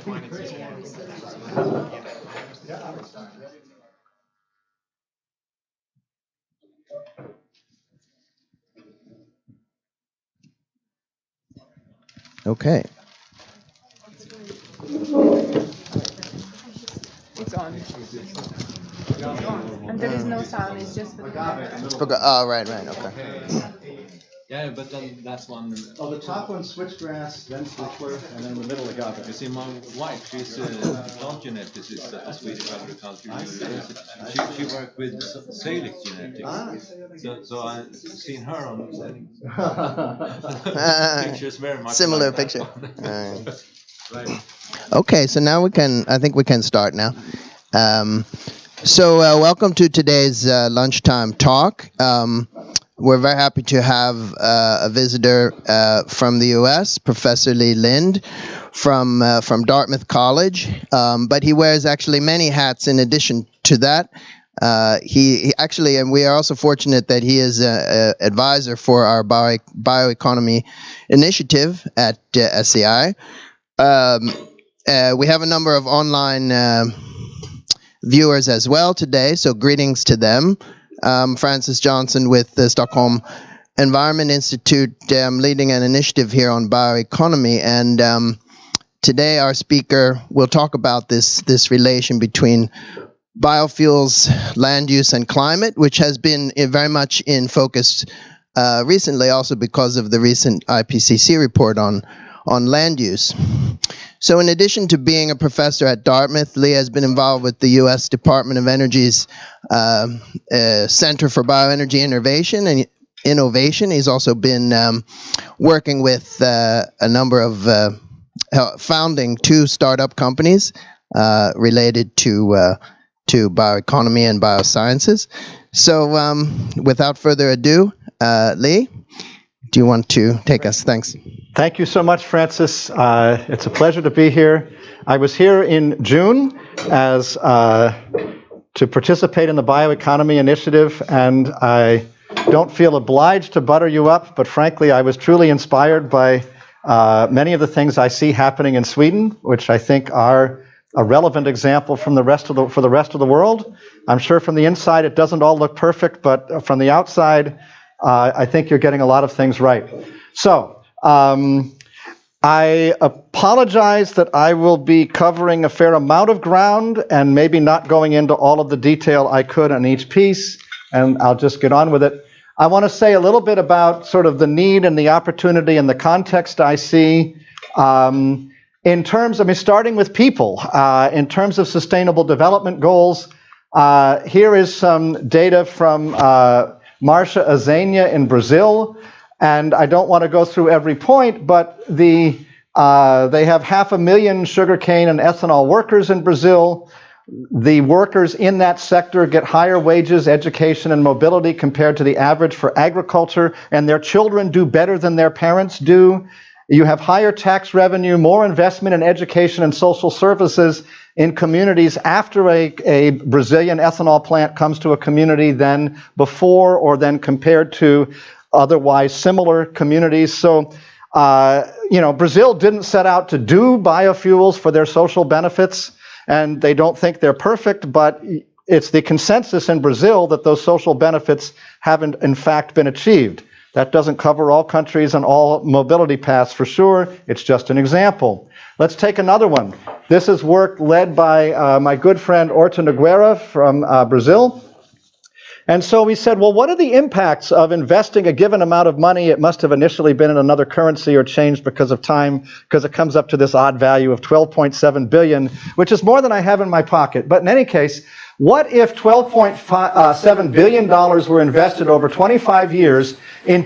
Okay. It's on. And there is no sound, it's just for the camera. Oh, right, okay. Yeah, but then that's one. Oh, the top one's switchgrass, then switchwort, and then in the middle agave. You see, my wife, she's a plant geneticist at the Swedish Agricultural University. She worked with Salic genetics. So I've seen her on pictures very much Similar like that picture. one. Right. Okay, so now I think we can start now. So welcome to today's lunchtime talk. We're very happy to have a visitor from the U.S., Professor Lee Lynd from Dartmouth College, but he wears actually many hats in addition to that. He actually, and we are also fortunate that he is an advisor for our bioeconomy initiative at SCI. We have a number of online viewers as well today, so greetings to them. Francis Johnson with the Stockholm Environment Institute, leading an initiative here on bioeconomy, and today our speaker will talk about this relation between biofuels, land use, and climate, which has been very much in focus recently, also because of the recent IPCC report on land use. So in addition to being a professor at Dartmouth, Lee has been involved with the U.S. Department of Energy's Center for Bioenergy Innovation. He's also been working with a number of founding 2 startup companies related to bioeconomy and biosciences. So without further ado, Lee, do you want to take us? Thanks. Thank you so much, Francis. It's a pleasure to be here. I was here in June as to participate in the bioeconomy initiative, and I don't feel obliged to butter you up, but frankly, I was truly inspired by many of the things I see happening in Sweden, which I think are a relevant example for the rest of the world. I'm sure from the inside it doesn't all look perfect, but from the outside, I think you're getting a lot of things right. So, I apologize that I will be covering a fair amount of ground and maybe not going into all of the detail I could on each piece, and I'll just get on with it. I want to say a little bit about sort of the need and the opportunity and the context I see in terms, starting with people, in terms of sustainable development goals. Here is some data from Marcia Azania in Brazil. And I don't want to go through every point, but they have 500,000 sugarcane and ethanol workers in Brazil. The workers in that sector get higher wages, education, and mobility compared to the average for agriculture, and their children do better than their parents do. You have higher tax revenue, more investment in education and social services in communities after a Brazilian ethanol plant comes to a community than before or than compared to otherwise similar communities. So, Brazil didn't set out to do biofuels for their social benefits, and they don't think they're perfect, but it's the consensus in Brazil that those social benefits haven't, in fact, been achieved. That doesn't cover all countries and all mobility paths for sure. It's just an example. Let's take another one. This is work led by my good friend Horta Nogueira from Brazil. And so we said, well, what are the impacts of investing a given amount of money? It must have initially been in another currency or changed because of time, because it comes up to this odd value of 12.7 billion, which is more than I have in my pocket. But in any case, what if $12.7 billion were invested over 25 years in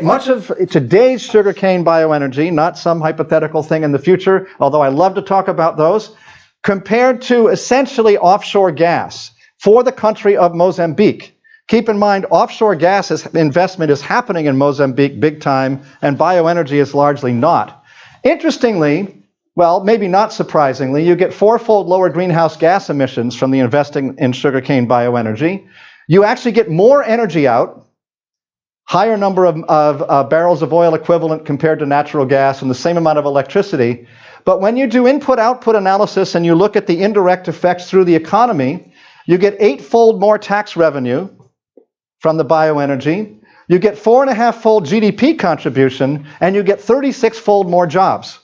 much of today's sugarcane bioenergy, not some hypothetical thing in the future, although I love to talk about those, compared to essentially offshore gas for the country of Mozambique? Keep in mind, offshore gas investment is happening in Mozambique big time, and bioenergy is largely not. Interestingly, well, maybe not surprisingly, you get 4-fold lower greenhouse gas emissions from the investing in sugarcane bioenergy. You actually get more energy out, higher number of barrels of oil equivalent compared to natural gas and the same amount of electricity. But when you do input-output analysis and you look at the indirect effects through the economy, you get 8-fold more tax revenue from the bioenergy, you get 4.5-fold GDP contribution, and you get 36-fold more jobs.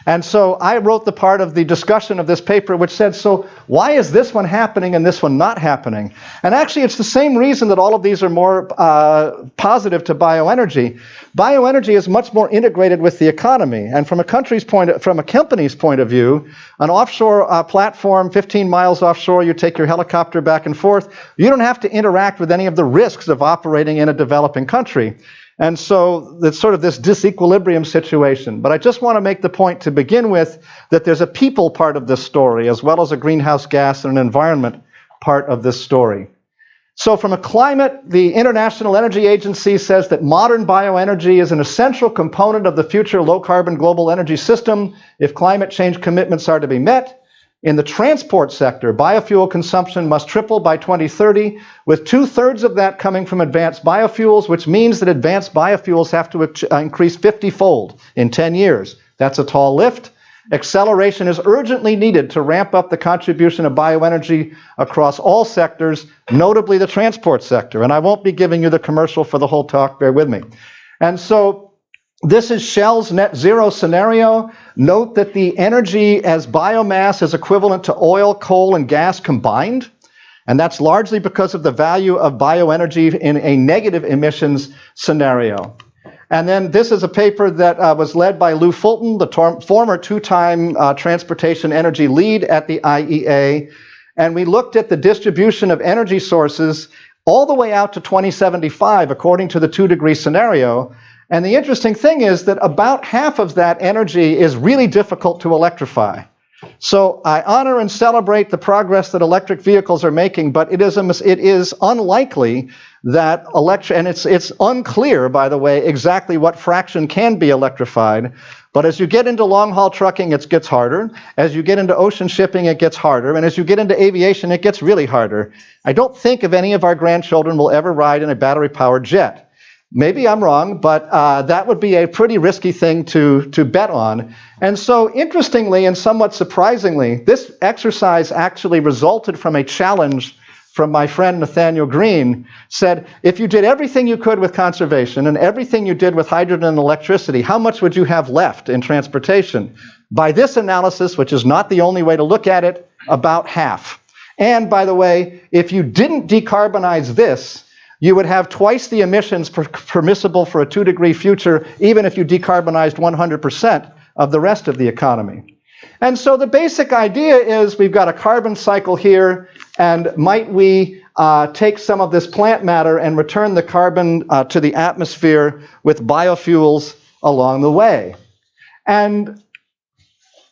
And so I wrote the part of the discussion of this paper which said, so why is this one happening and this one not happening? And actually it's the same reason that all of these are more positive to bioenergy. Bioenergy is much more integrated with the economy. And from a company's point of view, an offshore platform 15 miles offshore, you take your helicopter back and forth, you don't have to interact with any of the risks of operating in a developing country. And so it's sort of this disequilibrium situation. But I just want to make the point to begin with that there's a people part of this story as well as a greenhouse gas and an environment part of this story. So from a climate, the International Energy Agency says that modern bioenergy is an essential component of the future low-carbon global energy system if climate change commitments are to be met. In the transport sector, biofuel consumption must triple by 2030, with 2/3 of that coming from advanced biofuels, which means that advanced biofuels have to increase 50-fold in 10 years. That's a tall lift. Acceleration is urgently needed to ramp up the contribution of bioenergy across all sectors, notably the transport sector. And I won't be giving you the commercial for the whole talk, bear with me. And so this is Shell's net zero scenario. Note that the energy as biomass is equivalent to oil, coal, and gas combined. And that's largely because of the value of bioenergy in a negative emissions scenario. And then this is a paper that was led by Lou Fulton, the former 2-time transportation energy lead at the IEA. And we looked at the distribution of energy sources all the way out to 2075, according to the 2-degree scenario. And the interesting thing is that about half of that energy is really difficult to electrify. So I honor and celebrate the progress that electric vehicles are making, but it is unlikely that and it's unclear, by the way, exactly what fraction can be electrified. But as you get into long-haul trucking, it gets harder. As you get into ocean shipping, it gets harder. And as you get into aviation, it gets really harder. I don't think if any of our grandchildren will ever ride in a battery-powered jet. Maybe I'm wrong, but that would be a pretty risky thing to bet on. And so interestingly and somewhat surprisingly, this exercise actually resulted from a challenge from my friend Nathaniel Green. Said, if you did everything you could with conservation and everything you did with hydrogen and electricity, how much would you have left in transportation? By this analysis, which is not the only way to look at it, about half. And by the way, if you didn't decarbonize this, you would have twice the emissions permissible for a 2-degree future, even if you decarbonized 100% of the rest of the economy. And so the basic idea is we've got a carbon cycle here, and might we take some of this plant matter and return the carbon to the atmosphere with biofuels along the way? And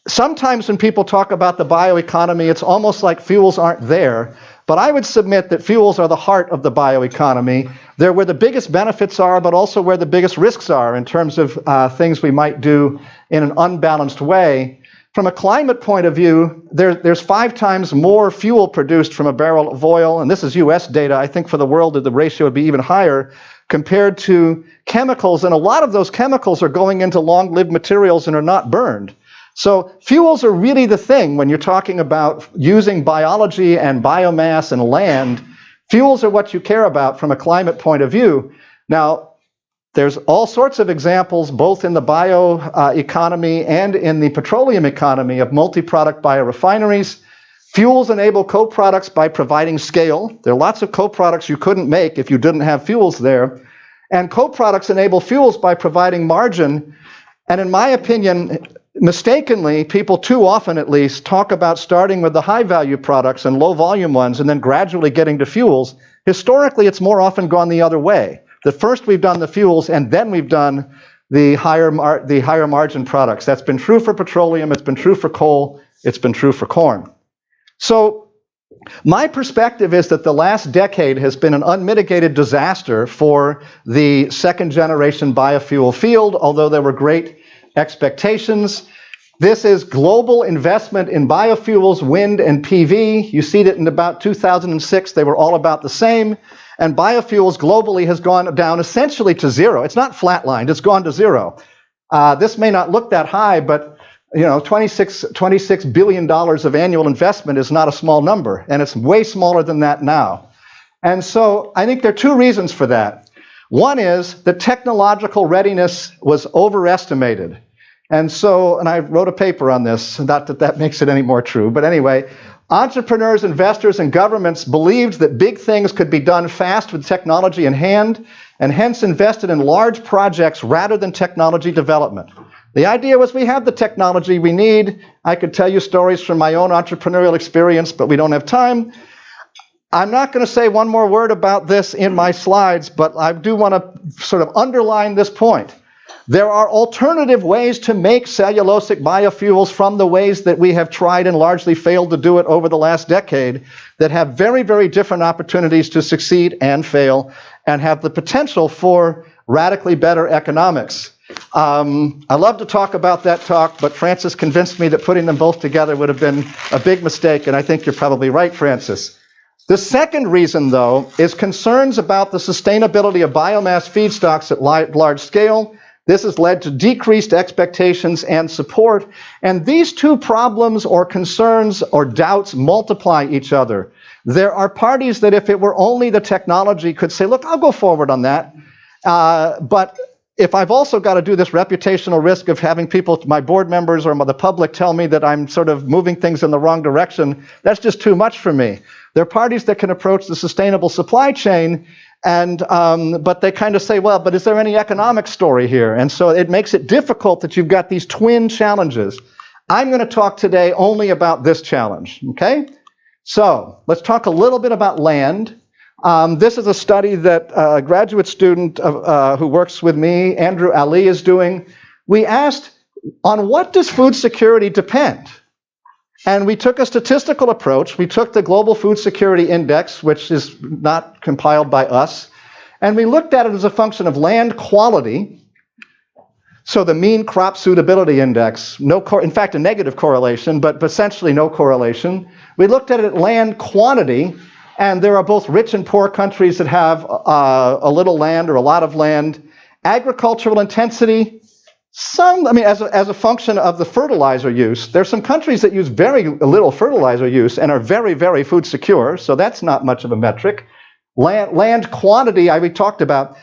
sometimes when people talk about the bioeconomy, it's almost like fuels aren't there. But I would submit that fuels are the heart of the bioeconomy. They're where the biggest benefits are, but also where the biggest risks are in terms of things we might do in an unbalanced way. From a climate point of view, there's 5 times more fuel produced from a barrel of oil, and this is US data. I think for the world the ratio would be even higher compared to chemicals, and a lot of those chemicals are going into long-lived materials and are not burned. So fuels are really the thing when you're talking about using biology and biomass and land. Fuels are what you care about from a climate point of view. Now, there's all sorts of examples, both in the bioeconomy and in the petroleum economy, of multi-product biorefineries. Fuels enable co-products by providing scale. There are lots of co-products you couldn't make if you didn't have fuels there. And co-products enable fuels by providing margin. And in my opinion, mistakenly, people too often at least talk about starting with the high-value products and low-volume ones and then gradually getting to fuels. Historically, it's more often gone the other way. That first we've done the fuels and then we've done the higher margin products. That's been true for petroleum, it's been true for coal, it's been true for corn. So my perspective is that the last decade has been an unmitigated disaster for the second-generation biofuel field, although there were great expectations. This is global investment in biofuels, wind and PV. You see that in about 2006, they were all about the same. and biofuels globally has gone down essentially to zero. It's not flatlined, it's gone to zero. This may not look that high, but $26 billion of annual investment is not a small number, and it's way smaller than that now. And so I think there are two reasons for that. One is that technological readiness was overestimated. And I wrote a paper on this, not that that makes it any more true, but anyway, entrepreneurs, investors, and governments believed that big things could be done fast with technology in hand, and hence invested in large projects rather than technology development. The idea was we have the technology we need. I could tell you stories from my own entrepreneurial experience, but we don't have time. I'm not going to say one more word about this in my slides, but I do want to sort of underline this point. There are alternative ways to make cellulosic biofuels from the ways that we have tried and largely failed to do it over the last decade that have very, very different opportunities to succeed and fail and have the potential for radically better economics. I love to talk about that talk, but Francis convinced me that putting them both together would have been a big mistake, and I think you're probably right, Francis. The second reason, though, is concerns about the sustainability of biomass feedstocks at large scale. This has led to decreased expectations and support, and these two problems or concerns or doubts multiply each other. There are parties that if it were only the technology could say, look, I'll go forward on that, but if I've also got to do this reputational risk of having people, my board members or the public, tell me that I'm sort of moving things in the wrong direction, that's just too much for me. There are parties that can approach the sustainable supply chain, but they kind of say, well, but is there any economic story here? And so it makes it difficult that you've got these twin challenges. I'm going to talk today only about this challenge, okay? So let's talk a little bit about land. This is a study that a graduate student who works with me, Andrew Ali, is doing. We asked, on what does food security depend? And we took a statistical approach. We took the Global Food Security Index, which is not compiled by us, and we looked at it as a function of land quality. So the mean crop suitability index, in fact, a negative correlation, but essentially no correlation. We looked at it at land quantity, and there are both rich and poor countries that have a little land or a lot of land. Agricultural intensity, as a function of the fertilizer use. There's some countries that use very little fertilizer use and are very, very food secure, so that's not much of a metric. Land quantity, we talked about.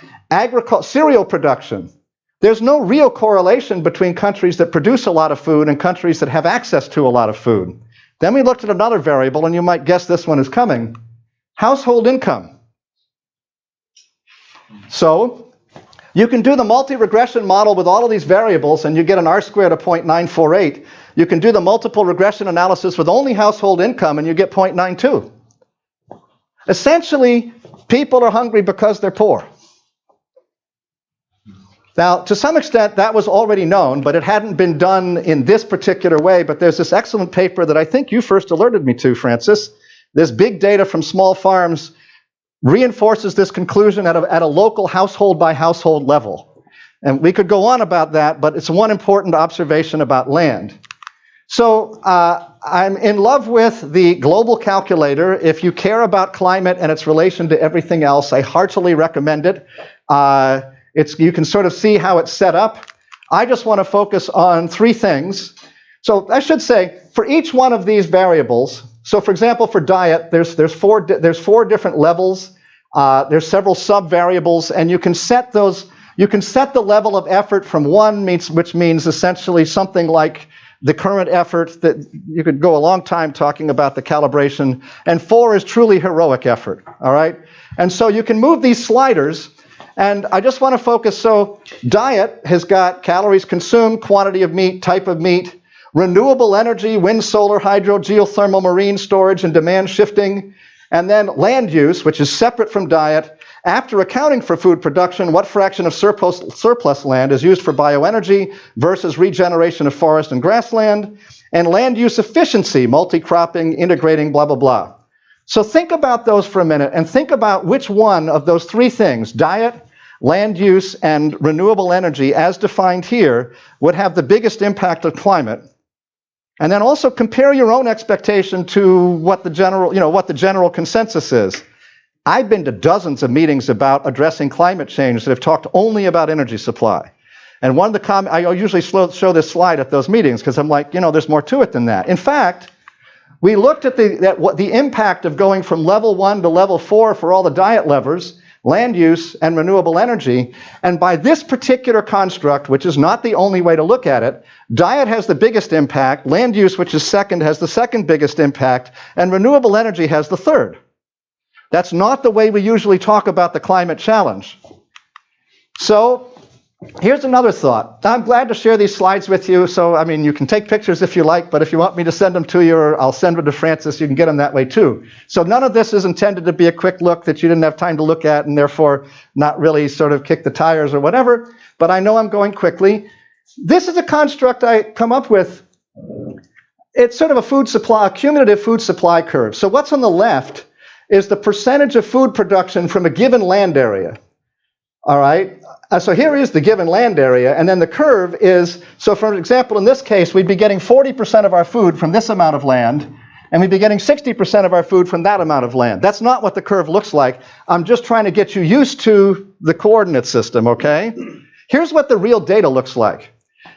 Cereal production. There's no real correlation between countries that produce a lot of food and countries that have access to a lot of food. Then we looked at another variable, and you might guess this one is coming. Household income. So you can do the multi-regression model with all of these variables, and you get an R-squared of 0.948. You can do the multiple regression analysis with only household income, and you get 0.92. Essentially, people are hungry because they're poor. Now, to some extent, that was already known, but it hadn't been done in this particular way. But there's this excellent paper that I think you first alerted me to, Francis. This big data from small farms reinforces this conclusion at a local household by household level. And we could go on about that, but it's one important observation about land. So I'm in love with the global calculator. If you care about climate and its relation to everything else, I heartily recommend it. You can sort of see how it's set up. I just want to focus on three things. So I should say, for each one of these variables, so for example, for diet, there's four different levels. There's several sub-variables, and you can set the level of effort from 1, which means essentially something like the current effort that you could go a long time talking about the calibration, and 4 is truly heroic effort, all right? And so you can move these sliders, and I just want to focus. So diet has got calories consumed, quantity of meat, type of meat, renewable energy, wind, solar, hydro, geothermal, marine storage, and demand shifting. And then land use, which is separate from diet. After accounting for food production, what fraction of surplus land is used for bioenergy versus regeneration of forest and grassland? And land use efficiency, multi-cropping, integrating, blah, blah, blah. So think about those for a minute and think about which one of those three things, diet, land use, and renewable energy, as defined here, would have the biggest impact on climate. And then also compare your own expectation to what the general consensus is. I've been to dozens of meetings about addressing climate change that have talked only about energy supply. And one of the I usually show this slide at those meetings because I'm like, there's more to it than that. In fact, we looked at the impact of going from level 1 to level 4 for all the diet levers, land use, and renewable energy. And by this particular construct, which is not the only way to look at it, diet has the biggest impact, land use, which is second, has the second biggest impact, and renewable energy has the third. That's not the way we usually talk about the climate challenge. So here's another thought. I'm glad to share these slides with you. So, I mean, you can take pictures if you like, but if you want me to send them to you, or I'll send them to Francis, you can get them that way too. So none of this is intended to be a quick look that you didn't have time to look at and therefore not really sort of kick the tires or whatever. But I know I'm going quickly. This is a construct I come up with. It's sort of a cumulative food supply curve. So what's on the left is the percentage of food production from a given land area. All right, so here is the given land area, and then the curve is, so for example, in this case, we'd be getting 40% of our food from this amount of land, and we'd be getting 60% of our food from that amount of land. That's not what the curve looks like. I'm just trying to get you used to the coordinate system, okay? Here's what the real data looks like.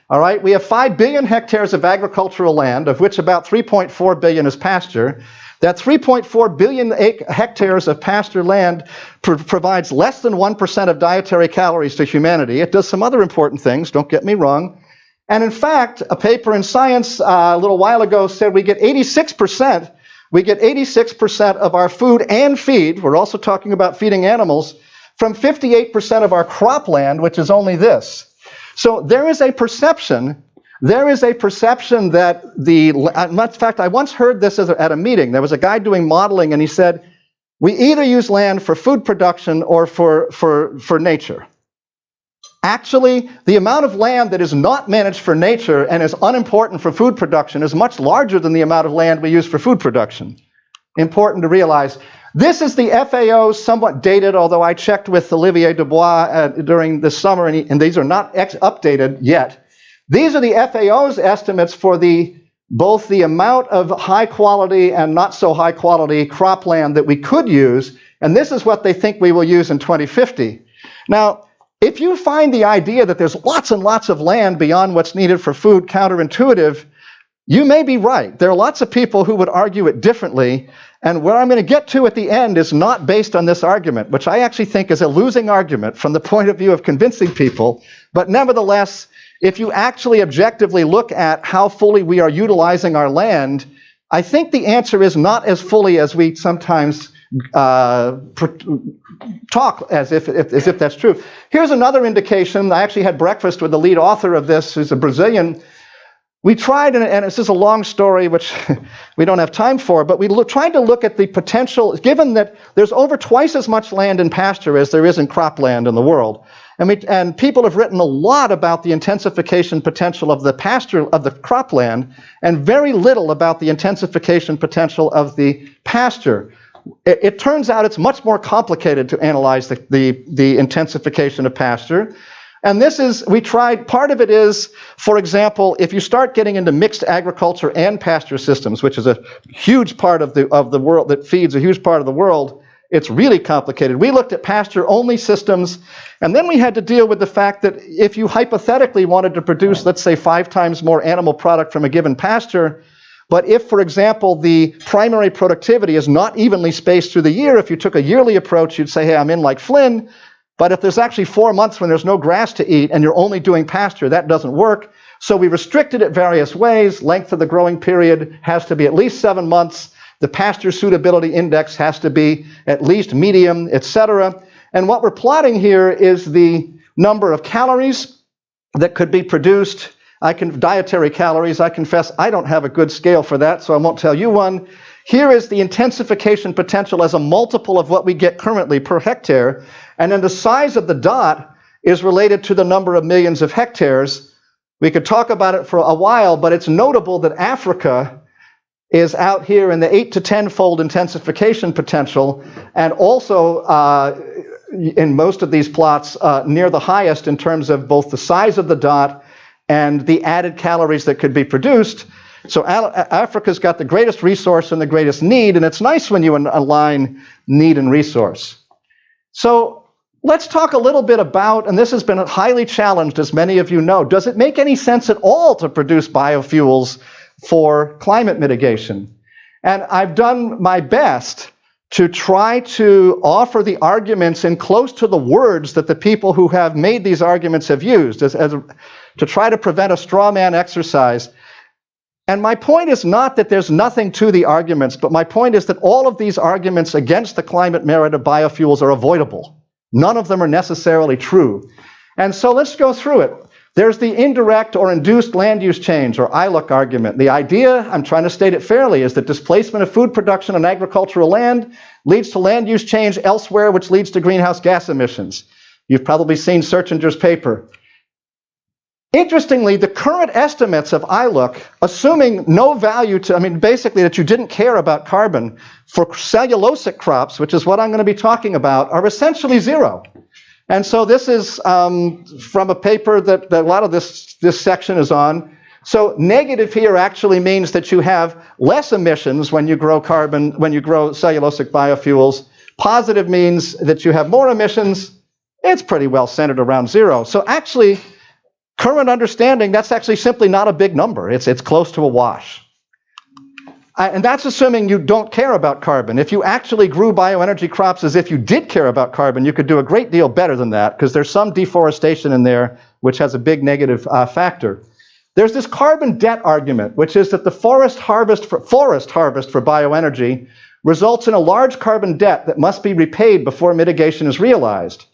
All right, we have 5 billion hectares of agricultural land, of which about 3.4 billion is pasture. That 3.4 billion hectares of pasture land provides less than 1% of dietary calories to humanity. It does some other important things, don't get me wrong. And in fact, a paper in Science a little while ago said we get 86%. We get 86% of our food and feed, we're also talking about feeding animals, from 58% of our cropland, which is only this. So there is a perception that in fact, I once heard this at a meeting. There was a guy doing modeling, and he said, we either use land for food production or for nature. Actually, the amount of land that is not managed for nature and is unimportant for food production is much larger than the amount of land we use for food production. Important to realize. This is the FAO's somewhat dated, although I checked with Olivier Dubois during this summer, and these are not updated yet. These are the FAO's estimates for both the amount of high quality and not so high quality cropland that we could use, and this is what they think we will use in 2050. Now, if you find the idea that there's lots and lots of land beyond what's needed for food counterintuitive, you may be right. There are lots of people who would argue it differently, and what I'm going to get to at the end is not based on this argument, which I actually think is a losing argument from the point of view of convincing people, but nevertheless, if you actually objectively look at how fully we are utilizing our land, I think the answer is not as fully as we sometimes talk as if that's true. Here's another indication. I actually had breakfast with the lead author of this, who's a Brazilian. We tried, and this is a long story, which we don't have time for, but we tried to look at the potential, given that there's over twice as much land in pasture as there is in cropland in the world. And people have written a lot about the intensification potential of the cropland, and very little about the intensification potential of the pasture. It turns out it's much more complicated to analyze the intensification of pasture. And part of it is, for example, if you start getting into mixed agriculture and pasture systems, which is a huge part of the world, that feeds a huge part of the world, it's really complicated. We looked at pasture-only systems, and then we had to deal with the fact that if you hypothetically wanted to produce, let's say, 5 times more animal product from a given pasture, but if, for example, the primary productivity is not evenly spaced through the year, if you took a yearly approach, you'd say, hey, I'm in like Flynn, but if there's actually 4 months when there's no grass to eat and you're only doing pasture, that doesn't work. So we restricted it various ways. Length of the growing period has to be at least 7 months. The pasture suitability index has to be at least medium, etc. And what we're plotting here is the number of calories that could be produced. Dietary calories. I confess I don't have a good scale for that, so I won't tell you one. Here is the intensification potential as a multiple of what we get currently per hectare. And then the size of the dot is related to the number of millions of hectares. We could talk about it for a while, but it's notable that Africa is out here in the 8 to 10-fold intensification potential, and also in most of these plots near the highest in terms of both the size of the dot and the added calories that could be produced. So Africa's got the greatest resource and the greatest need, and it's nice when you align need and resource. So let's talk a little bit about, and this has been highly challenged, as many of you know, does it make any sense at all to produce biofuels for climate mitigation? And I've done my best to try to offer the arguments in close to the words that the people who have made these arguments have used, to try to prevent a straw man exercise. And my point is not that there's nothing to the arguments, but my point is that all of these arguments against the climate merit of biofuels are avoidable. None of them are necessarily true. And so let's go through it. There's the indirect or induced land use change, or ILUC argument. The idea, I'm trying to state it fairly, is that displacement of food production on agricultural land leads to land use change elsewhere, which leads to greenhouse gas emissions. You've probably seen Searchinger's paper. Interestingly, the current estimates of ILUC, assuming no value to, basically that you didn't care about carbon, for cellulosic crops, which is what I'm going to be talking about, are essentially zero. And so this is from a paper that a lot of this section is on. So negative here actually means that you have less emissions when you grow cellulosic biofuels. Positive means that you have more emissions. It's pretty well centered around zero. So actually, current understanding, that's actually simply not a big number. It's close to a wash. And that's assuming you don't care about carbon. If you actually grew bioenergy crops as if you did care about carbon, you could do a great deal better than that, because there's some deforestation in there, which has a big negative factor. There's this carbon debt argument, which is that the forest harvest for bioenergy results in a large carbon debt that must be repaid before mitigation is realized.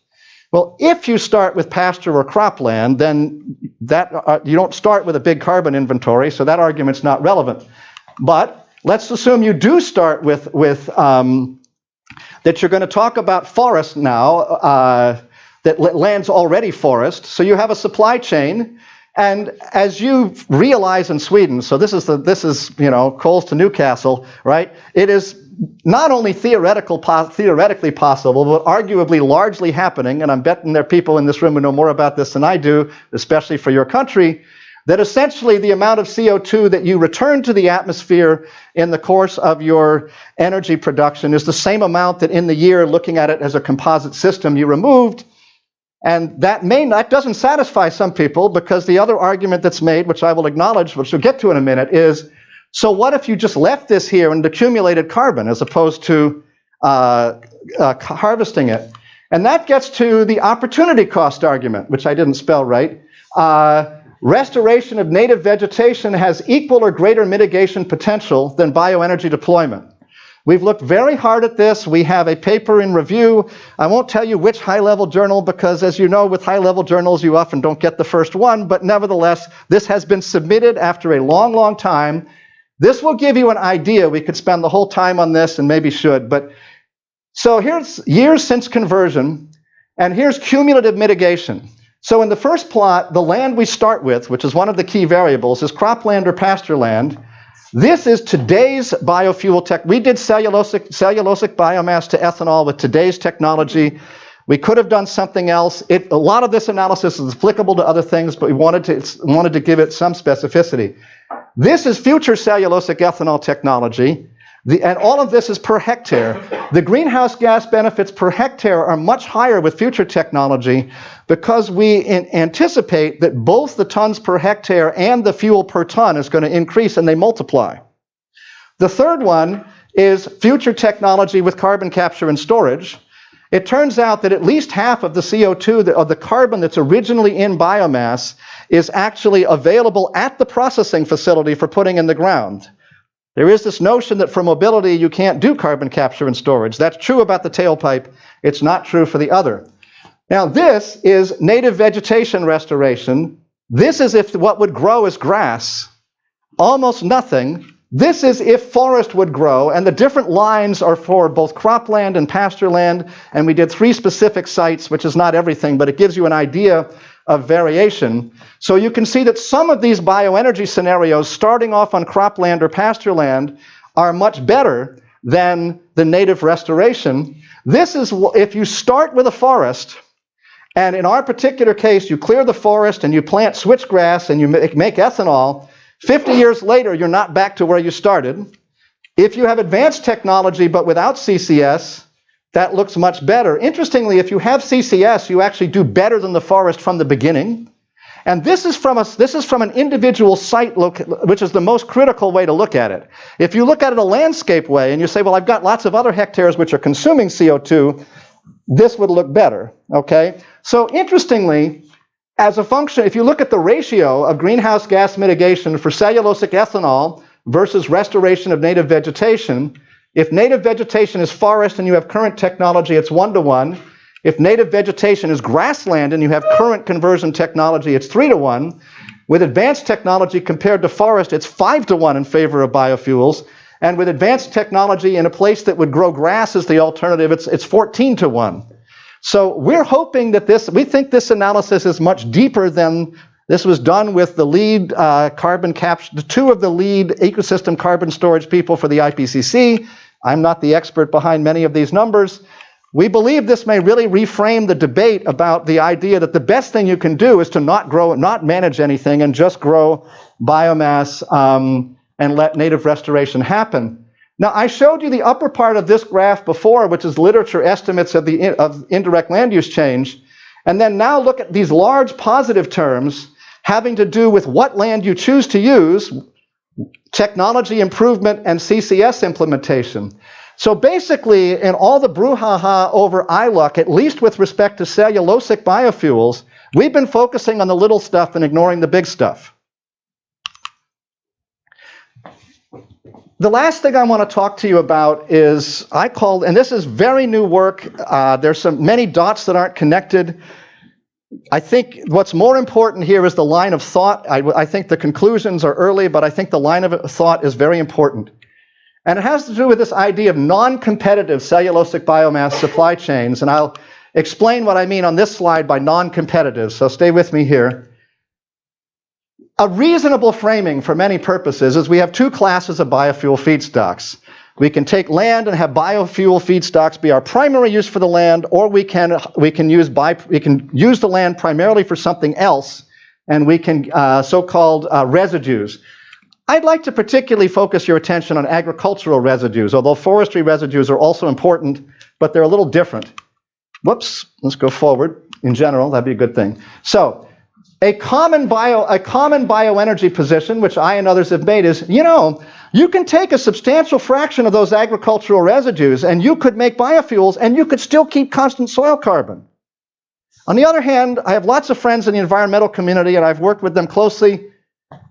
Well, if you start with pasture or cropland, then you don't start with a big carbon inventory, so that argument's not relevant. But let's assume you do start with that you're going to talk about forest now, that land's already forest, so you have a supply chain. And as you realize in Sweden, so this is coals to Newcastle, right? It is not only theoretically possible, but arguably largely happening, and I'm betting there are people in this room who know more about this than I do, especially for your country, that essentially the amount of CO2 that you return to the atmosphere in the course of your energy production is the same amount that in the year, looking at it as a composite system, you removed. And that doesn't satisfy some people, because the other argument that's made, which I will acknowledge, which we'll get to in a minute, is, so what if you just left this here and accumulated carbon as opposed to harvesting it? And that gets to the opportunity cost argument, which I didn't spell right. Restoration of native vegetation has equal or greater mitigation potential than bioenergy deployment. We've looked very hard at this. We have a paper in review. I won't tell you which high-level journal, because as you know, with high-level journals, you often don't get the first one, but nevertheless, this has been submitted after a long, long time. This will give you an idea. We could spend the whole time on this, and maybe should, but so here's years since conversion, and here's cumulative mitigation. So in the first plot, the land we start with, which is one of the key variables, is cropland or pasture land. This is today's biofuel tech. We did cellulosic biomass to ethanol with today's technology. We could have done something else. A lot of this analysis is applicable to other things, but we wanted to give it some specificity. This is future cellulosic ethanol technology. And all of this is per hectare. The greenhouse gas benefits per hectare are much higher with future technology, because we anticipate that both the tons per hectare and the fuel per ton is going to increase, and they multiply. The third one is future technology with carbon capture and storage. It turns out that at least half of the CO2, of the carbon that's originally in biomass, is actually available at the processing facility for putting in the ground. There is this notion that for mobility you can't do carbon capture and storage. That's true about the tailpipe. It's not true for the other. Now this is native vegetation restoration. This is if what would grow is grass. Almost nothing. This is if forest would grow, and the different lines are for both cropland and pasture land, and we did 3 specific sites, which is not everything, but it gives you an idea of variation. So you can see that some of these bioenergy scenarios, starting off on cropland or pasture land, are much better than the native restoration. This is if you start with a forest, and in our particular case, you clear the forest and you plant switchgrass and you make ethanol, 50 years later, you're not back to where you started. If you have advanced technology but without CCS, that looks much better. Interestingly, if you have CCS, you actually do better than the forest from the beginning. And this is from an individual site, which is the most critical way to look at it. If you look at it a landscape way and you say, well, I've got lots of other hectares which are consuming CO2, this would look better, okay? So interestingly, as a function, if you look at the ratio of greenhouse gas mitigation for cellulosic ethanol versus restoration of native vegetation, if native vegetation is forest and you have current technology, it's 1-to-1. If native vegetation is grassland and you have current conversion technology, it's 3-to-1. With advanced technology compared to forest, it's 5-to-1 in favor of biofuels. And with advanced technology in a place that would grow grass as the alternative, it's 14-to-1. So we're hoping that we think this analysis is much deeper than this was done with the lead carbon capture, two of the lead ecosystem carbon storage people for the IPCC. I'm not the expert behind many of these numbers. We believe this may really reframe the debate about the idea that the best thing you can do is to not manage anything and just grow biomass and let native restoration happen. Now, I showed you the upper part of this graph before, which is literature estimates of indirect land use change. And then now look at these large positive terms having to do with what land you choose to use, technology improvement, and CCS implementation. So basically, in all the brouhaha over ILUC, at least with respect to cellulosic biofuels, we've been focusing on the little stuff and ignoring the big stuff. The last thing I want to talk to you about is, and this is very new work, there's many dots that aren't connected. I think what's more important here is the line of thought. I think the conclusions are early, but I think the line of thought is very important. And it has to do with this idea of non-competitive cellulosic biomass supply chains. And I'll explain what I mean on this slide by non-competitive, so stay with me here. A reasonable framing for many purposes is we have two classes of biofuel feedstocks. We can take land and have biofuel feedstocks be our primary use for the land, or we can use the land primarily for something else, and we can so-called residues. I'd like to particularly focus your attention on agricultural residues, although forestry residues are also important, but they're a little different. Whoops, let's go forward. In general, that'd be a good thing. So, a common bioenergy position, which I and others have made, is, you can take a substantial fraction of those agricultural residues and you could make biofuels and you could still keep constant soil carbon. On the other hand, I have lots of friends in the environmental community and I've worked with them closely,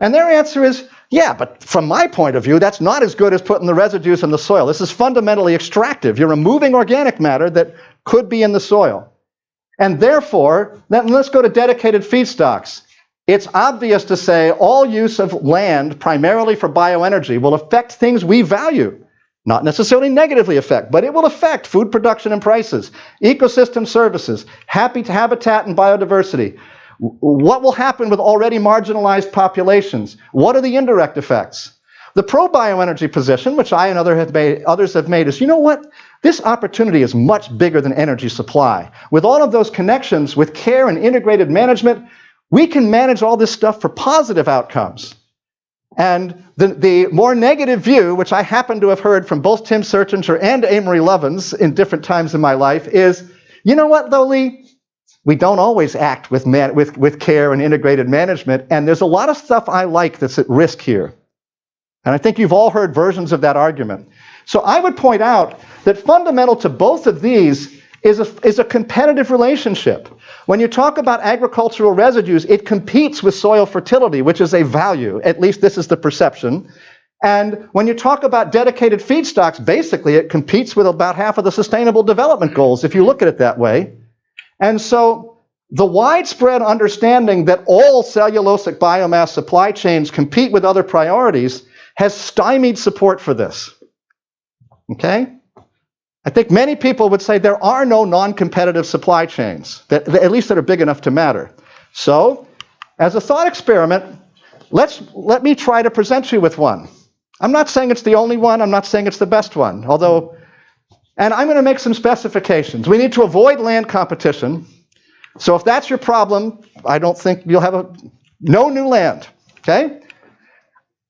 and their answer is, yeah, but from my point of view, that's not as good as putting the residues in the soil. This is fundamentally extractive. You're removing organic matter that could be in the soil. And therefore, then let's go to dedicated feedstocks. It's obvious to say all use of land, primarily for bioenergy, will affect things we value. Not necessarily negatively affect, but it will affect food production and prices, ecosystem services, habitat and biodiversity. What will happen with already marginalized populations? What are the indirect effects? The pro-bioenergy position, which I and others have made, is, this opportunity is much bigger than energy supply. With all of those connections, with care and integrated management, we can manage all this stuff for positive outcomes. And the more negative view, which I happen to have heard from both Tim Sertinger and Amory Lovins in different times in my life, is, Lee? We don't always act with care and integrated management, and there's a lot of stuff I like that's at risk here. And I think you've all heard versions of that argument. So I would point out that fundamental to both of these is a competitive relationship. When you talk about agricultural residues, it competes with soil fertility, which is a value. At least this is the perception. And when you talk about dedicated feedstocks, basically it competes with about half of the Sustainable Development Goals, if you look at it that way. And so the widespread understanding that all cellulosic biomass supply chains compete with other priorities has stymied support for this. Okay? I think many people would say there are no non-competitive supply chains, at least that are big enough to matter. So, as a thought experiment, let me try to present you with one. I'm not saying it's the only one, I'm not saying it's the best one, and I'm going to make some specifications. We need to avoid land competition. So if that's your problem, I don't think you'll have no new land, okay?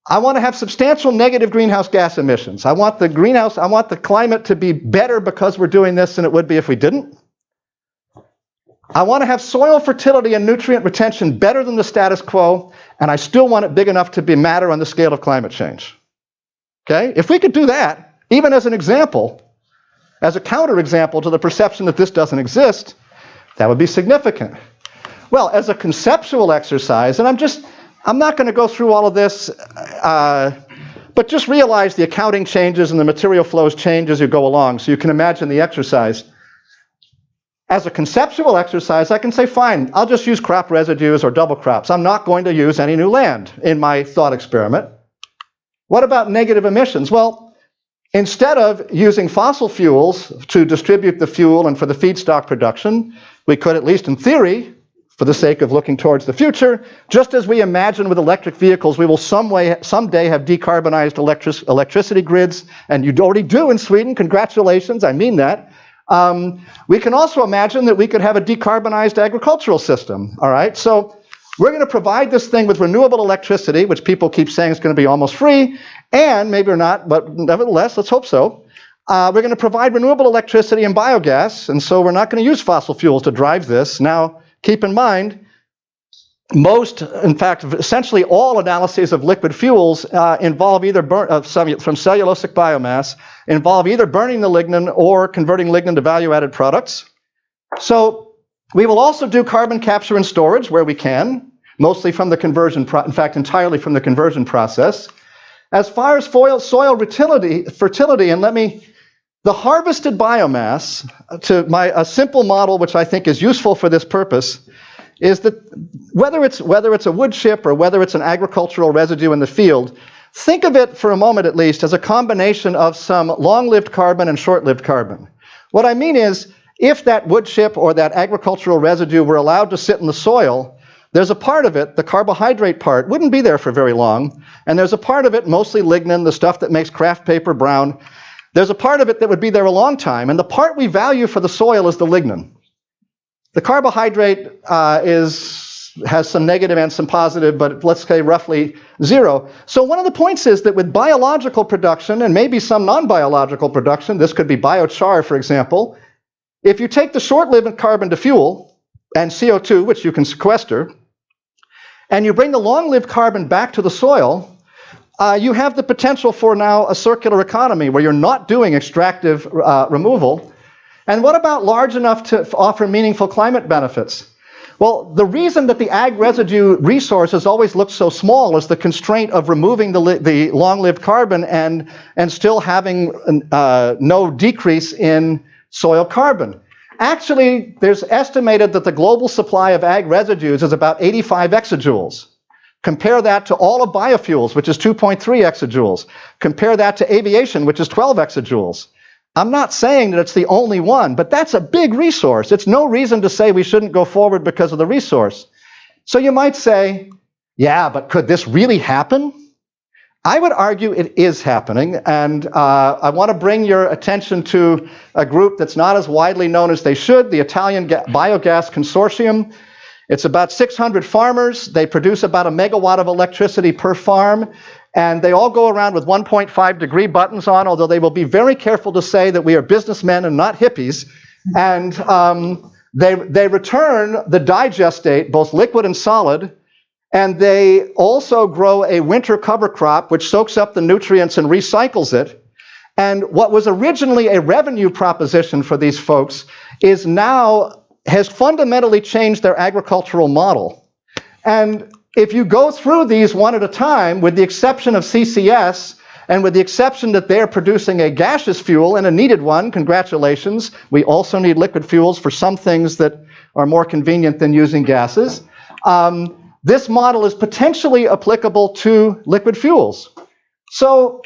I want to have substantial negative greenhouse gas emissions. I want the climate to be better because we're doing this than it would be if we didn't. I want to have soil fertility and nutrient retention better than the status quo, and I still want it big enough to be matter on the scale of climate change. Okay? If we could do that, even as an example, as a counterexample to the perception that this doesn't exist, that would be significant. Well, as a conceptual exercise, and I'm not going to go through all of this, but just realize the accounting changes and the material flows change as you go along, so you can imagine the exercise. As a conceptual exercise, I can say, fine, I'll just use crop residues or double crops. I'm not going to use any new land in my thought experiment. What about negative emissions? Well, instead of using fossil fuels to distribute the fuel and for the feedstock production, we could, at least in theory, for the sake of looking towards the future, just as we imagine with electric vehicles, we will someday have decarbonized electricity grids, and you already do in Sweden, congratulations, I mean that. We can also imagine that we could have a decarbonized agricultural system, all right? So we're going to provide this thing with renewable electricity, which people keep saying is going to be almost free, and maybe or not, but nevertheless, let's hope so. We're going to provide renewable electricity and biogas, and so we're not going to use fossil fuels to drive this. Now, keep in mind, in fact, essentially all analyses of liquid fuels involve either from cellulosic biomass, involve either burning the lignin or converting lignin to value-added products. So we will also do carbon capture and storage where we can, mostly from the conversion, in fact, entirely from the conversion process. As far as soil fertility, and the harvested biomass, a simple model which I think is useful for this purpose, is that whether it's a wood chip or whether it's an agricultural residue in the field, think of it for a moment at least as a combination of some long-lived carbon and short-lived carbon. What I mean is, if that wood chip or that agricultural residue were allowed to sit in the soil, there's a part of it, the carbohydrate part, wouldn't be there for very long, and there's a part of it, mostly lignin, the stuff that makes craft paper brown, there's a part of it that would be there a long time, and the part we value for the soil is the lignin. The carbohydrate has some negative and some positive, but let's say roughly zero. So one of the points is that with biological production, and maybe some non-biological production, this could be biochar, for example, if you take the short-lived carbon to fuel, and CO2, which you can sequester, and you bring the long-lived carbon back to the soil, you have the potential for now a circular economy where you're not doing extractive removal. And what about large enough to offer meaningful climate benefits? Well, the reason that the ag residue resource has always looked so small is the constraint of removing the long-lived carbon and still having no decrease in soil carbon. Actually, there's estimated that the global supply of ag residues is about 85 exajoules. Compare that to all of biofuels, which is 2.3 exajoules. Compare that to aviation, which is 12 exajoules. I'm not saying that it's the only one, but that's a big resource. It's no reason to say we shouldn't go forward because of the resource. So you might say, yeah, but could this really happen? I would argue it is happening, and I want to bring your attention to a group that's not as widely known as they should, the Italian Biogas Consortium. It's about 600 farmers. They produce about 1 megawatt of electricity per farm. And they all go around with 1.5 degree buttons on, although they will be very careful to say that we are businessmen and not hippies. And they return the digestate, both liquid and solid, and they also grow a winter cover crop which soaks up the nutrients and recycles it. And what was originally a revenue proposition for these folks has fundamentally changed their agricultural model. And if you go through these one at a time, with the exception of CCS, and with the exception that they're producing a gaseous fuel and a needed one, congratulations, we also need liquid fuels for some things that are more convenient than using gases. This model is potentially applicable to liquid fuels. So,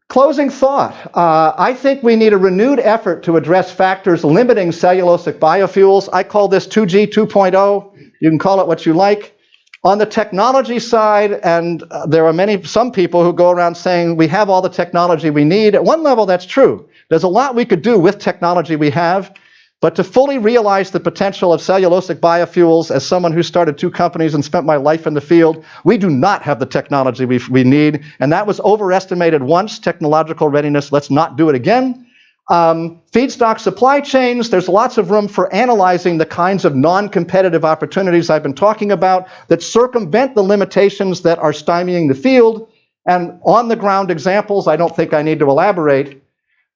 closing thought, I think we need a renewed effort to address factors limiting cellulosic biofuels. I call this 2G 2.0. You can call it what you like. On the technology side, and there are some people who go around saying we have all the technology we need. At one level, that's true. There's a lot we could do with technology we have. But to fully realize the potential of cellulosic biofuels, as someone who started 2 companies and spent my life in the field, we do not have the technology we need. And that was overestimated once, technological readiness. Let's not do it again. Feedstock supply chains, there's lots of room for analyzing the kinds of non-competitive opportunities I've been talking about that circumvent the limitations that are stymieing the field. And on-the-ground examples, I don't think I need to elaborate.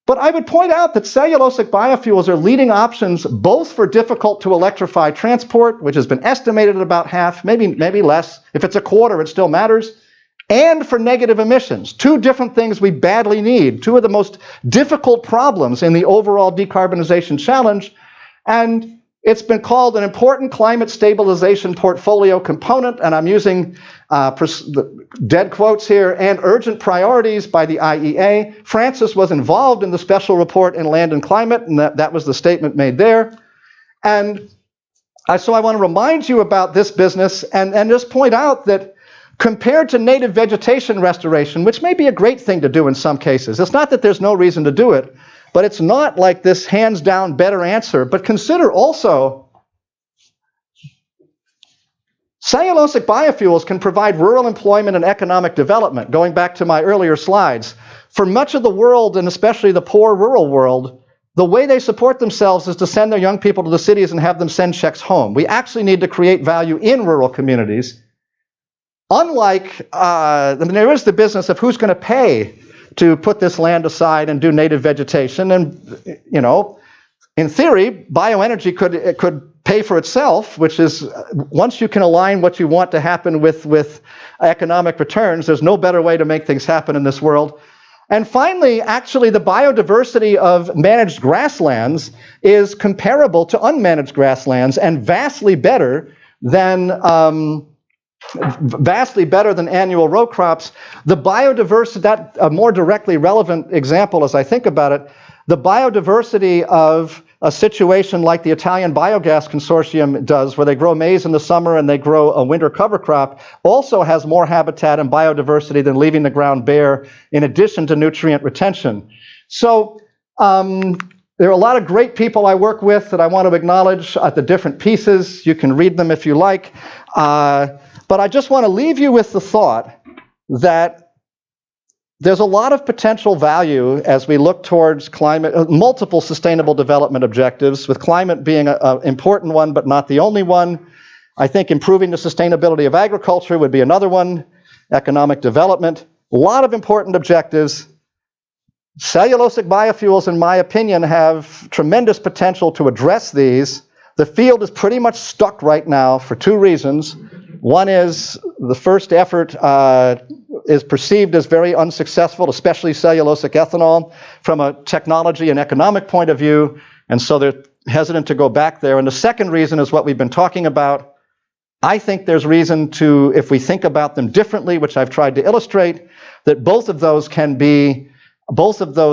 But I would point out that cellulosic biofuels are leading options both for difficult to electrify transport, which has been estimated at about half, maybe less. If it's a quarter, it still matters. And for negative emissions, 2 different things we badly need, 2 of the most difficult problems in the overall decarbonization challenge. And it's been called an important climate stabilization portfolio component, and I'm using dead quotes here, and urgent priorities by the IEA. Francis was involved in the special report in Land and Climate, and that was the statement made there. And so I want to remind you about this business and just point out that compared to native vegetation restoration, which may be a great thing to do in some cases, it's not that there's no reason to do it, but it's not like this hands-down better answer. But consider also cellulosic biofuels can provide rural employment and economic development, going back to my earlier slides. For much of the world, and especially the poor rural world, the way they support themselves is to send their young people to the cities and have them send checks home. We actually need to create value in rural communities. Unlike, there is the business of who's going to pay to put this land aside and do native vegetation. And, in theory, bioenergy could pay for itself, which is, once you can align what you want to happen with economic returns, there's no better way to make things happen in this world. And finally, actually, the biodiversity of managed grasslands is comparable to unmanaged grasslands and vastly better than annual row crops. The biodiversity, that a more directly relevant example as I think about it, the biodiversity of a situation like the Italian Biogas Consortium does, where they grow maize in the summer and they grow a winter cover crop, also has more habitat and biodiversity than leaving the ground bare, in addition to nutrient retention. So there are a lot of great people I work with that I want to acknowledge at the different pieces. You can read them if you like. But I just want to leave you with the thought that there's a lot of potential value as we look towards multiple sustainable development objectives, with climate being an important one, but not the only one. I think improving the sustainability of agriculture would be another one, economic development. A lot of important objectives. Cellulosic biofuels, in my opinion, have tremendous potential to address these. The field is pretty much stuck right now for 2 reasons. One is the first effort is perceived as very unsuccessful, especially cellulosic ethanol, from a technology and economic point of view, and so they're hesitant to go back there. And the second reason is what we've been talking about. I think there's reason to, if we think about them differently, which I've tried to illustrate, that both of those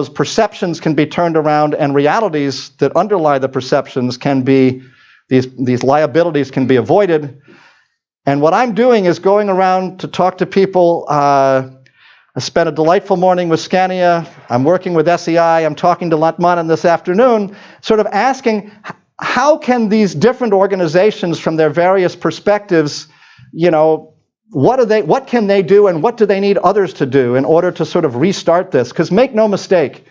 perceptions can be turned around, and realities that underlie the perceptions can be, these liabilities can be avoided. And what I'm doing is going around to talk to people. I spent a delightful morning with Scania. I'm working with SEI. I'm talking to Lantmannen this afternoon, sort of asking, how can these different organizations from their various perspectives, what can they do and what do they need others to do in order to sort of restart this? Because make no mistake,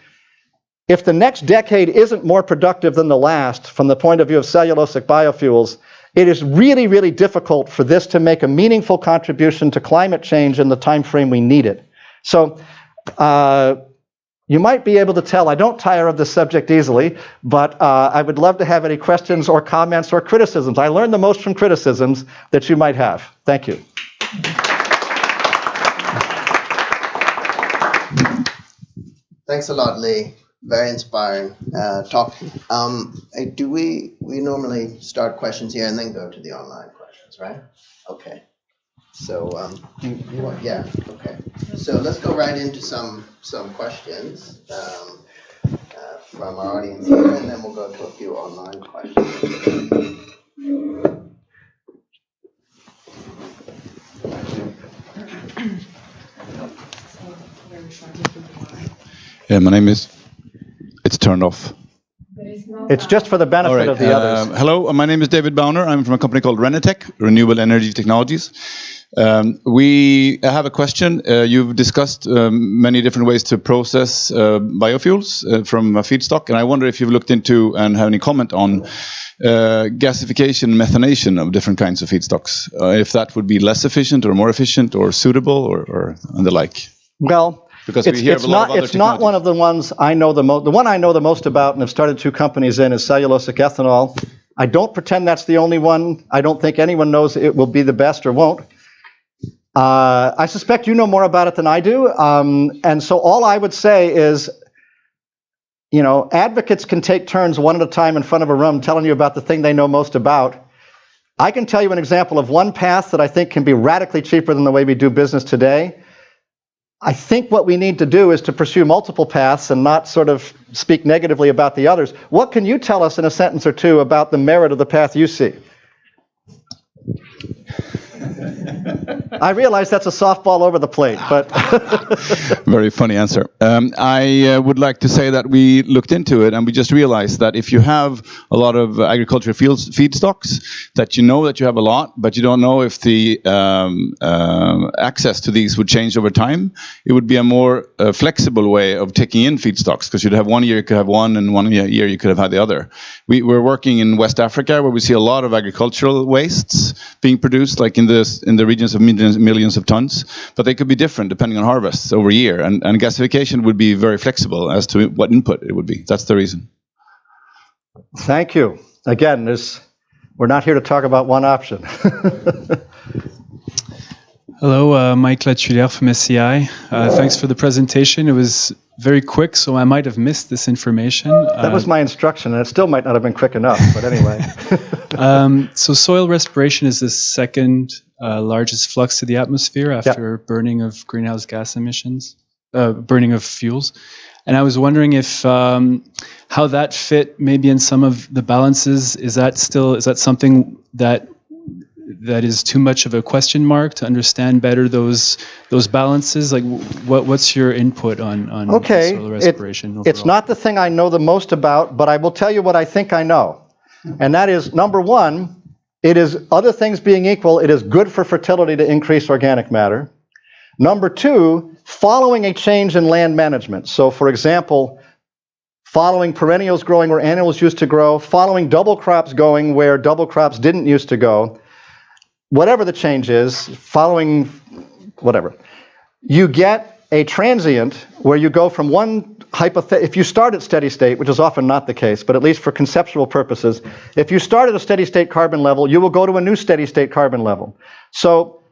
if the next decade isn't more productive than the last from the point of view of cellulosic biofuels, it is really, really difficult for this to make a meaningful contribution to climate change in the time frame we need it. So you might be able to tell I don't tire of this subject easily, but I would love to have any questions or comments or criticisms. I learn the most from criticisms that you might have. Thank you. Thanks a lot, Lee. Very inspiring talk. Do we normally start questions here and then go to the online questions, right? Okay. So yeah. Okay. So let's go right into some questions from our audience here, and then we'll go to a few online questions. Yeah, my name is. It's turned off. It's just for the benefit of the others. Hello, my name is David Bowner. I'm from a company called Renetech, Renewable Energy Technologies. We have a question. You've discussed many different ways to process biofuels from a feedstock, and I wonder if you've looked into and have any comment on gasification, methanation of different kinds of feedstocks. If that would be less efficient or more efficient or suitable or and the like. Well, because we hear of a lot of other it's not one of the ones I know the most. The one I know the most about and have started 2 companies in is cellulosic ethanol. I don't pretend that's the only one. I don't think anyone knows it will be the best or won't. I suspect you know more about it than I do. And so all I would say is, you know, advocates can take turns one at a time in front of a room telling you about the thing they know most about. I can tell you an example of one path that I think can be radically cheaper than the way we do business today. I think what we need to do is to pursue multiple paths and not sort of speak negatively about the others. What can you tell us in a sentence or two about the merit of the path you see? I realize that's a softball over the plate, but... Very funny answer. I would like to say that we looked into it and we just realized that if you have a lot of agricultural feedstocks, that you know that you have a lot, but you don't know if the access to these would change over time. It would be a more flexible way of taking in feedstocks, because you'd have 1 year you could have one and 1 year you could have had the other. We're working in West Africa where we see a lot of agricultural wastes being produced, like in the regions of millions of tons, but they could be different depending on harvests over a year, and gasification would be very flexible as to what input it would be. That's the reason. Thank you. Again, we're not here to talk about one option. Hello, Mike Latulaire from SCI. Thanks for the presentation. It was very quick, so I might have missed this information. That was my instruction, and it still might not have been quick enough, but anyway. So soil respiration is the second largest flux to the atmosphere after burning of greenhouse gas emissions, burning of fuels. And I was wondering if how that fit maybe in some of the balances. Is that something that is too much of a question mark to understand better those balances? Like, what's your input on soil respiration overall? It's not the thing I know the most about, but I will tell you what I think I know. And that is, number one, it is, other things being equal, it is good for fertility to increase organic matter. Number two, following a change in land management. So, for example, following perennials growing where annuals used to grow, following double crops going where double crops didn't used to go, whatever the change is, following whatever, you get a transient where you go from one if you start at steady state, which is often not the case, but at least for conceptual purposes, if you start at a steady state carbon level, you will go to a new steady state carbon level. So,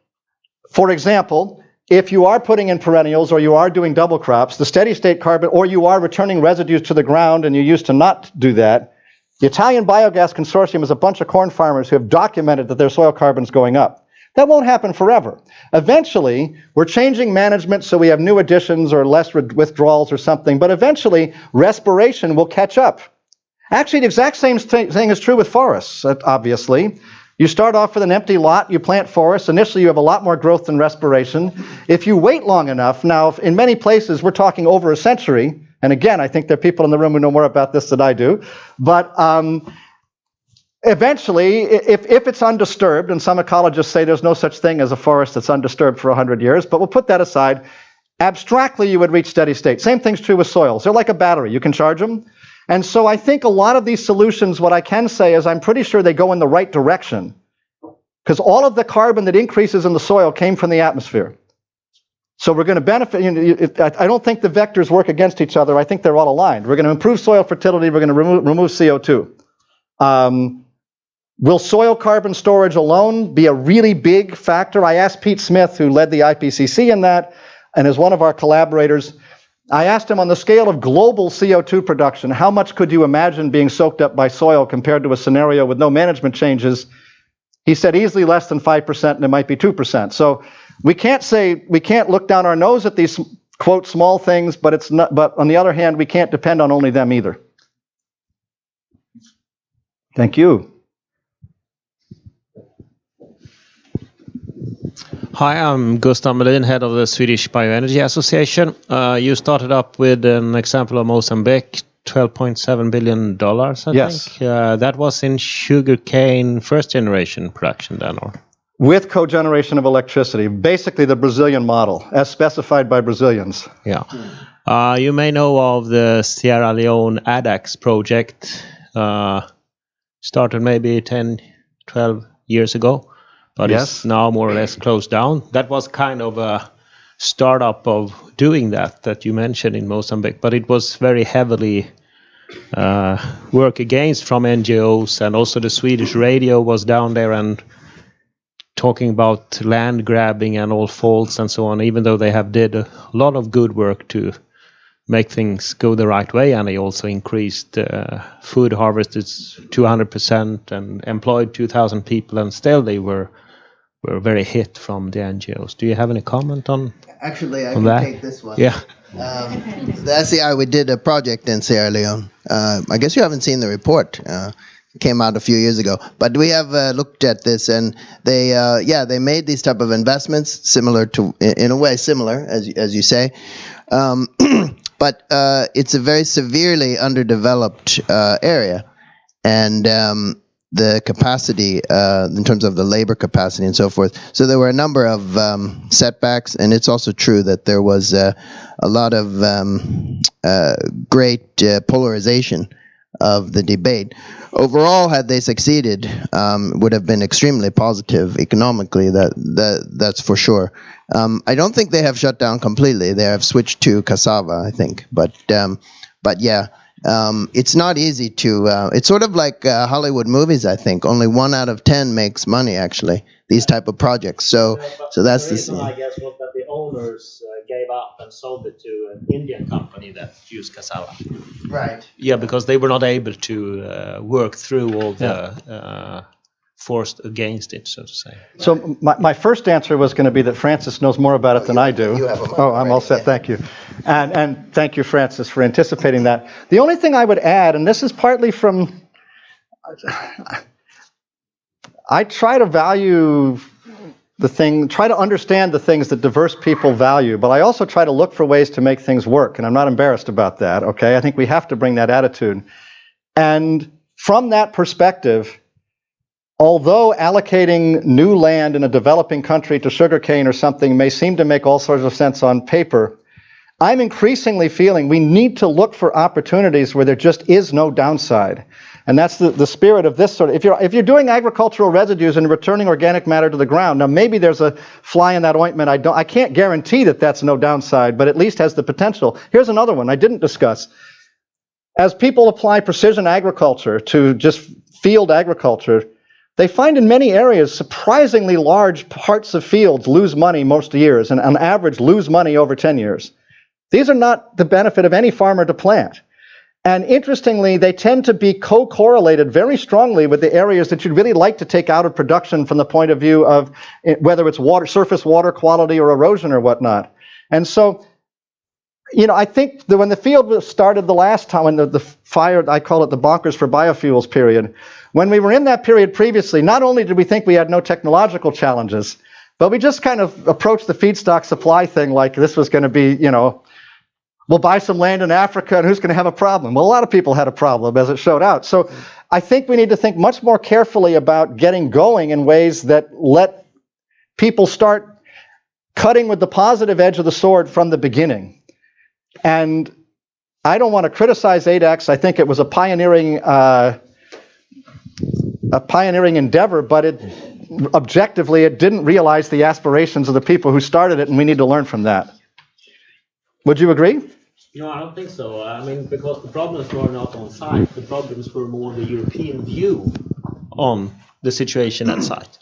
for example, if you are putting in perennials or you are doing double crops, the steady state carbon, or you are returning residues to the ground and you used to not do that, the Italian Biogas Consortium is a bunch of corn farmers who have documented that their soil carbon is going up. That won't happen forever. Eventually, we're changing management so we have new additions or less withdrawals or something, but eventually respiration will catch up. Actually, the exact same thing is true with forests, obviously. You start off with an empty lot, you plant forests. Initially, you have a lot more growth than respiration. If you wait long enough, now, in many places, we're talking over a century, and again, I think there are people in the room who know more about this than I do, but eventually, if it's undisturbed, and some ecologists say there's no such thing as a forest that's undisturbed for 100 years, but we'll put that aside, abstractly you would reach steady state. Same thing's true with soils. They're like a battery. You can charge them. And so I think a lot of these solutions, what I can say is I'm pretty sure they go in the right direction, because all of the carbon that increases in the soil came from the atmosphere. So we're going to benefit. I don't think the vectors work against each other. I think they're all aligned. We're going to improve soil fertility. We're going to remove CO2. Will soil carbon storage alone be a really big factor? I asked Pete Smith, who led the IPCC in that, and is one of our collaborators. I asked him, on the scale of global CO2 production, how much could you imagine being soaked up by soil compared to a scenario with no management changes? He said easily less than 5%, and it might be 2%. So we can't look down our nose at these, quote, small things, but on the other hand, we can't depend on only them either. Thank you. Hi, I'm Gustav Melin, head of the Swedish Bioenergy Association. You started up with an example of Mozambique $12.7 billion, I Yes. think. That was in sugarcane first generation production then, or? With cogeneration of electricity, basically the Brazilian model, as specified by Brazilians. Yeah. You may know of the Sierra Leone ADAX project, started maybe 10, 12 years ago, but Yes. it's now more or less closed down. That was kind of a startup of doing that you mentioned in Mozambique, but it was very heavily work against from NGOs, and also the Swedish radio was down there and talking about land grabbing and all faults and so on, even though they have did a lot of good work to make things go the right way, and they also increased food harvested 200% and employed 2,000 people, and still they were very hit from the NGOs. Do you have any comment on? Actually, I On can that? take this one. Yeah. The SEI, we did a project in Sierra Leone. I guess you haven't seen the report. It came out a few years ago. But we have looked at this, and they made these type of investments similar to, in a way, similar, as you say. But it's a very severely underdeveloped area. And the capacity in terms of the labor capacity and so forth. So there were a number of setbacks, and it's also true that there was a lot of great polarization of the debate. Overall, had they succeeded, it would have been extremely positive economically. That's for sure. I don't think they have shut down completely. They have switched to cassava, I think. But yeah. It's not easy to. It's sort of like Hollywood movies. I think only 1 out of 10 makes money. Actually, these type of projects. So that's the reason, scene. I guess, was that the owners gave up and sold it to an Indian company that used cassava. Right. Yeah, because they were not able to work through all the forced against it, so to say. So my first answer was going to be that Francis knows more about it than I do. You have a mic Oh, I'm all already, set. yeah. Thank you. And thank you, Francis, for anticipating that. The only thing I would add, and this is partly from, I try to value try to understand the things that diverse people value, but I also try to look for ways to make things work, and I'm not embarrassed about that, okay? I think we have to bring that attitude. And from that perspective, although allocating new land in a developing country to sugarcane or something may seem to make all sorts of sense on paper, I'm increasingly feeling we need to look for opportunities where there just is no downside. And that's the spirit of this sort of, if you're doing agricultural residues and returning organic matter to the ground, now maybe there's a fly in that ointment. I can't guarantee that that's no downside, but at least has the potential. Here's another one I didn't discuss. As people apply precision agriculture to just field agriculture, they find in many areas surprisingly large parts of fields lose money most years, and on average lose money over 10 years. These are not the benefit of any farmer to plant. And interestingly, they tend to be co-correlated very strongly with the areas that you'd really like to take out of production from the point of view of whether it's surface water quality or erosion or whatnot. And so, I think that when the field started the last time, when the fire, I call it the bonkers for biofuels period, when we were in that period previously, not only did we think we had no technological challenges, but we just kind of approached the feedstock supply thing like this was going to be, we'll buy some land in Africa and who's going to have a problem? Well, a lot of people had a problem, as it showed out. So I think we need to think much more carefully about getting going in ways that let people start cutting with the positive edge of the sword from the beginning. And I don't want to criticize ADEX. I think it was a pioneering endeavor, but objectively it didn't realize the aspirations of the people who started it, and we need to learn from that. Would you agree? No, I don't think so. I mean, because the problems were not on site. The problems were more the European view on the situation at site.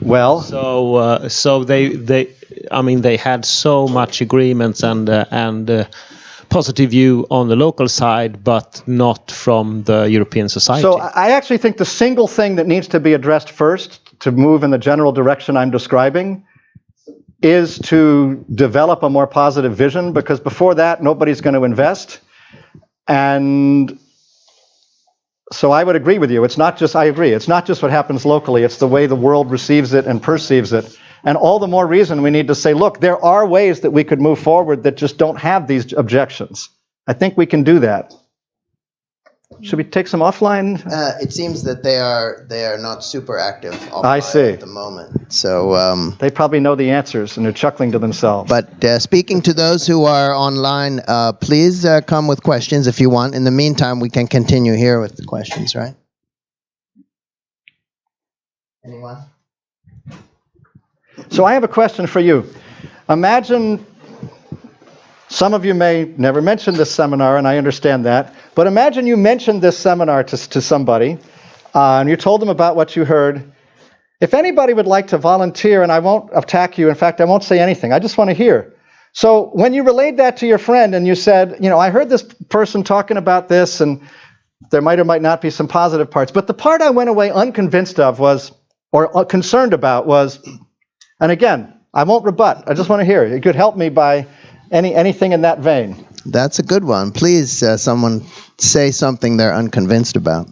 Well, so they had so much agreements and positive view on the local side, but not from the European society. So I actually think the single thing that needs to be addressed first to move in the general direction I'm describing is to develop a more positive vision, because before that, nobody's going to invest. And so I would agree with you. It's not just what happens locally. It's the way the world receives it and perceives it. And all the more reason we need to say, look, there are ways that we could move forward that just don't have these objections. I think we can do that. Should we take some offline? It seems that they are not super active I see. at the moment. So, They probably know the answers and they're chuckling to themselves. but speaking to those who are online, please come with questions if you want. In the meantime, we can continue here with the questions, right? Anyone? So I have a question for you. Imagine, some of you may never mention this seminar, and I understand that, but imagine you mentioned this seminar to somebody, and you told them about what you heard. If anybody would like to volunteer, and I won't attack you, in fact, I won't say anything, I just want to hear. So when you relayed that to your friend and you said, I heard this person talking about this, and there might or might not be some positive parts, but the part I went away unconvinced of was, or concerned about was, and again, I won't rebut, I just want to hear. You could help me by anything in that vein. That's a good one. Please, someone say something they're unconvinced about.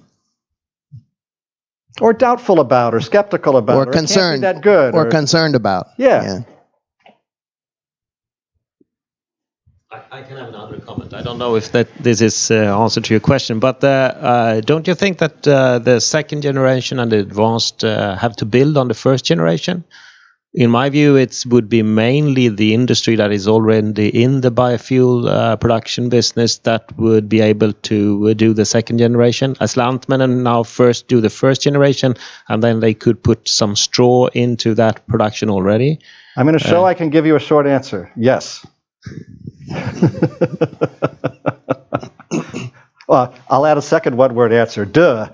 Or doubtful about, or skeptical about, Or it can't be concerned. that good. Or concerned about. Yeah. I can have another comment. I don't know if this is answer to your question, but don't you think that the second generation and the advanced have to build on the first generation? In my view, it would be mainly the industry that is already in the biofuel production business that would be able to do the second generation. As Lantmännen now first do the first generation, and then they could put some straw into that production already. I'm going to show I can give you a short answer. Yes. Well, I'll add a second one-word answer. Duh.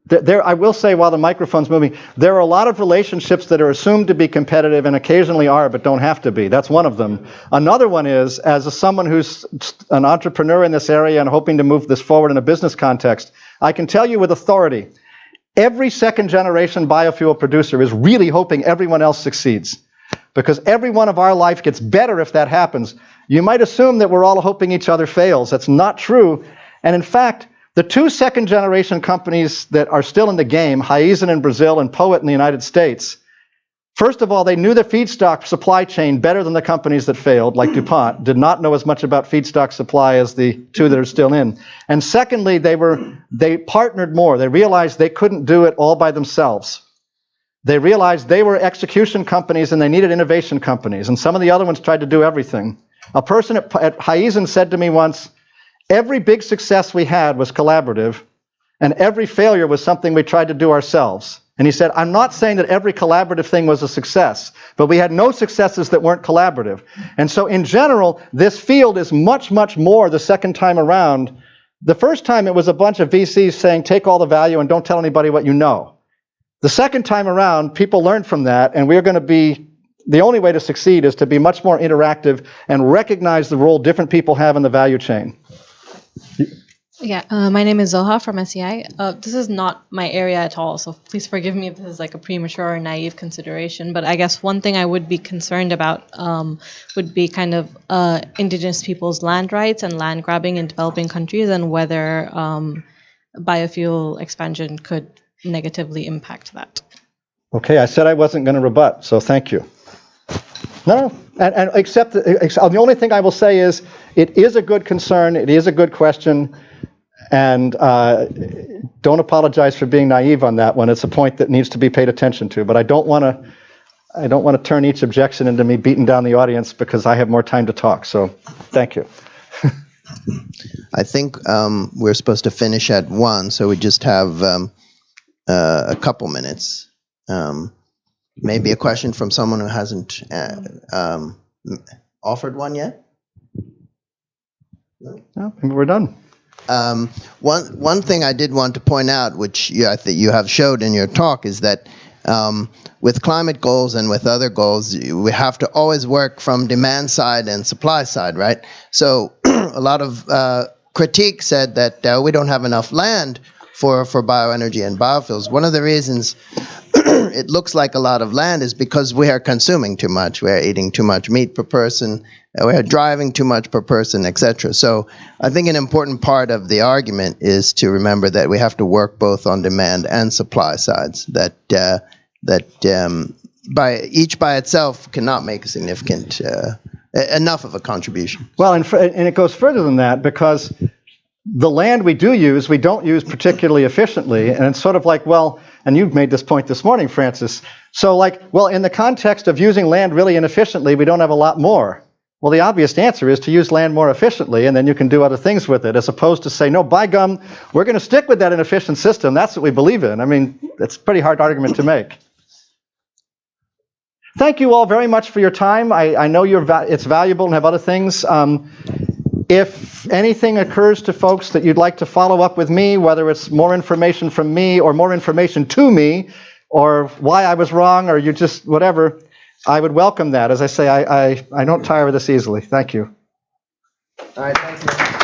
I will say, while the microphone's moving, there are a lot of relationships that are assumed to be competitive and occasionally are, but don't have to be. That's one of them. Another one is, as someone who's an entrepreneur in this area and hoping to move this forward in a business context, I can tell you with authority, every second-generation biofuel producer is really hoping everyone else succeeds, because every one of our life gets better if that happens. You might assume that we're all hoping each other fails. That's not true. And in fact, the two second-generation companies that are still in the game, Raízen in Brazil and Poet in the United States, first of all, they knew the feedstock supply chain better than the companies that failed, like DuPont, did not know as much about feedstock supply as the two that are still in. And secondly, they partnered more. They realized they couldn't do it all by themselves. They realized they were execution companies and they needed innovation companies. And some of the other ones tried to do everything. A person at Raízen said to me once, every big success we had was collaborative, and every failure was something we tried to do ourselves. And he said, I'm not saying that every collaborative thing was a success, but we had no successes that weren't collaborative. And so in general, this field is much, much more the second time around. The first time it was a bunch of VCs saying, take all the value and don't tell anybody what you know. The second time around, people learned from that, and we're going to be, the only way to succeed is to be much more interactive and recognize the role different people have in the value chain. Yeah, my name is Zoha from SEI. This is not my area at all, so please forgive me if this is like a premature or naive consideration. But I guess one thing I would be concerned about would be kind of indigenous people's land rights and land grabbing in developing countries, and whether biofuel expansion could negatively impact that. Okay, I said I wasn't going to rebut, so thank you. No, and except the only thing I will say is it is a good concern, it is a good question, and don't apologize for being naive on that one. It's a point that needs to be paid attention to, but I don't want to turn each objection into me beating down the audience because I have more time to talk. So, thank you. I think we're supposed to finish at 1, so we just have a couple minutes. Maybe a question from someone who hasn't offered one yet? No, we're done. One thing I did want to point out, which I think you have showed in your talk, is that with climate goals and with other goals, we have to always work from demand side and supply side, right? So a lot of critique said that we don't have enough land for bioenergy and biofuels. One of the reasons it looks like a lot of land is because we are consuming too much. We are eating too much meat per person. We are driving too much per person, etc. So I think an important part of the argument is to remember that we have to work both on demand and supply sides. That by itself cannot make a significant enough of a contribution. Well, and it goes further than that, because the land we do use, we don't use particularly efficiently. And it's sort of like, well, and you've made this point this morning, Francis. So like, well, in the context of using land really inefficiently, we don't have a lot more. Well, the obvious answer is to use land more efficiently, and then you can do other things with it, as opposed to say, no, by gum, we're going to stick with that inefficient system. That's what we believe in. I mean, it's a pretty hard argument to make. Thank you all very much for your time. I know it's valuable and have other things. If anything occurs to folks that you'd like to follow up with me, whether it's more information from me or more information to me, or why I was wrong, or you just whatever, I would welcome that. As I say, I don't tire of this easily. Thank you. All right, thanks.